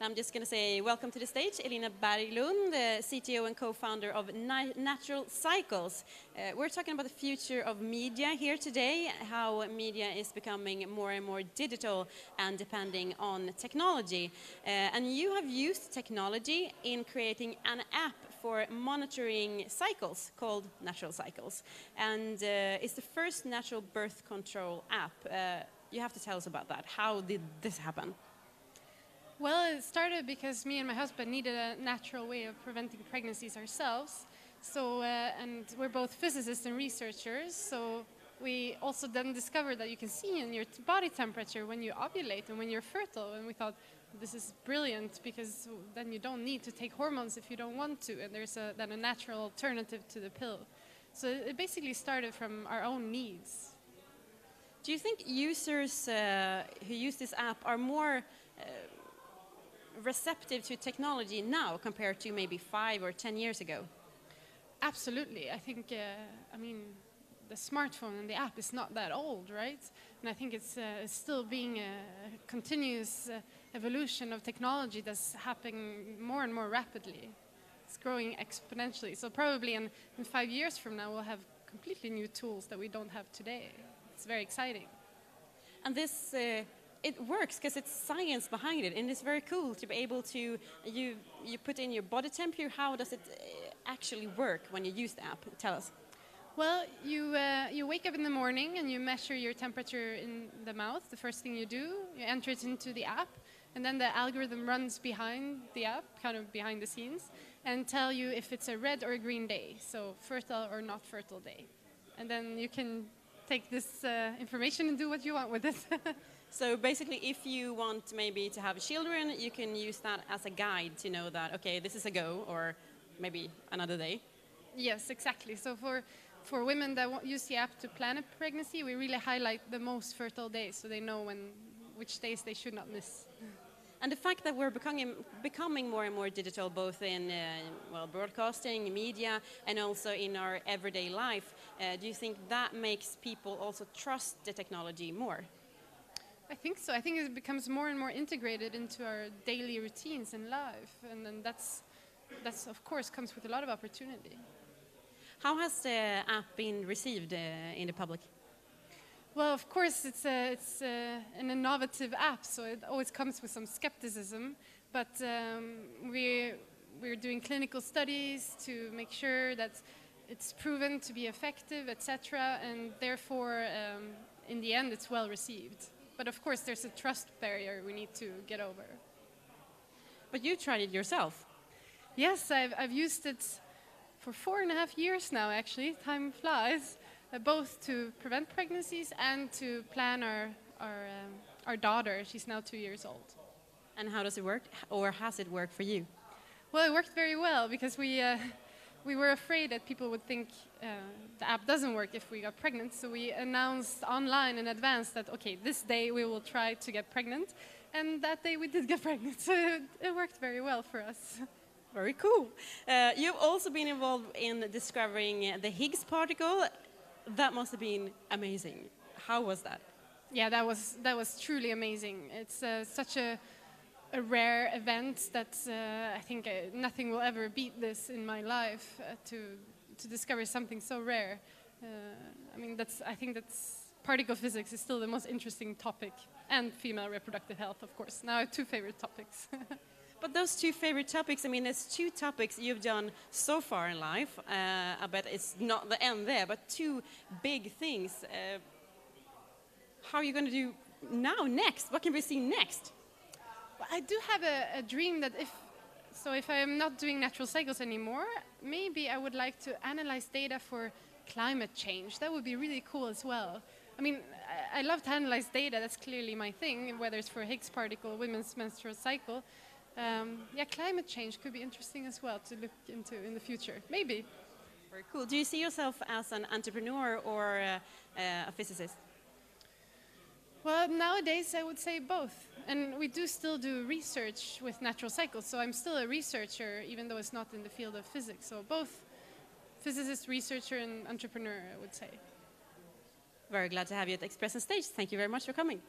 I'm just going to say welcome to the stage, Elina Berglund, CTO and co-founder of Natural Cycles. We're talking about the future of media here today, how media is becoming more and more digital and depending on technology. And you have used technology in creating an app for monitoring cycles called Natural Cycles. And it's the first natural birth control app. You have to tell us about that. How did this happen? Well, it started because me and my husband needed a natural way of preventing pregnancies ourselves. So, and we're both physicists and researchers, so we also then discovered that you can see in your body temperature when you ovulate and when you're fertile. And we thought, this is brilliant, because then you don't need to take hormones if you don't want to, and there's then a natural alternative to the pill. So it basically started from our own needs. Do you think users who use this app are more receptive to technology now compared to maybe 5 or 10 years ago? Absolutely. I think, I mean, the smartphone and the app is not that old, right? And I think it's still being a continuous evolution of technology that's happening more and more rapidly. It's growing exponentially. So probably in 5 years from now, we'll have completely new tools that we don't have today. It's very exciting. And this it works because it's science behind it, and it's very cool to be able to, you put in your body temperature. How does it actually work when you use the app? Tell us. Well, you wake up in the morning and you measure your temperature in the mouth. The first thing you do, you enter it into the app, and then the algorithm runs behind the app, kind of behind the scenes, and tell you if it's a red or a green day, so fertile or not fertile day. And then you can take this information and do what you want with it. So basically, if you want maybe to have children, you can use that as a guide to know that, okay, this is a go, or maybe another day. Yes, exactly. So for women that use the app to plan a pregnancy, we really highlight the most fertile days, so they know which days they should not miss. And the fact that we're becoming more and more digital, both in broadcasting, media, and also in our everyday life, do you think that makes people also trust the technology more? I think so. I think it becomes more and more integrated into our daily routines in life, and then that's of course comes with a lot of opportunity. How has the app been received in the public? Well, of course, it's an innovative app, so it always comes with some skepticism. But we're doing clinical studies to make sure that it's proven to be effective, etc. And therefore, in the end, it's well received. But of course, there's a trust barrier we need to get over. But you tried it yourself. Yes, I've used it for 4.5 years now, actually. Time flies. Both to prevent pregnancies and to plan our daughter. She's now 2 years old. And how does it work? Or has it worked for you? Well, it worked very well, because we were afraid that people would think the app doesn't work if we got pregnant. So we announced online in advance that, okay, this day we will try to get pregnant. And that day we did get pregnant. So it worked very well for us. Very cool. You've also been involved in discovering the Higgs particle. That must have been amazing. How was that? Yeah, that was truly amazing. It's such a rare event that I think nothing will ever beat this in my life, to discover something so rare. I mean, I think that's particle physics is still the most interesting topic, and female reproductive health, of course. Now I have 2 favorite topics. But those 2 favorite topics, I mean, there's 2 topics you've done so far in life. I bet it's not the end there, but 2 big things. How are you going to do now, next? What can we see next? Well, I do have a dream that if I am not doing Natural Cycles anymore, maybe I would like to analyze data for climate change. That would be really cool as well. I mean, I love to analyze data. That's clearly my thing, whether it's for Higgs particle, women's menstrual cycle. Yeah, climate change could be interesting as well to look into in the future, maybe. Very cool. Do you see yourself as an entrepreneur or a physicist? Well, nowadays I would say both. And we do still do research with Natural Cycles, so I'm still a researcher, even though it's not in the field of physics. So both physicist, researcher, and entrepreneur, I would say. Very glad to have you at Express on Stage. Thank you very much for coming.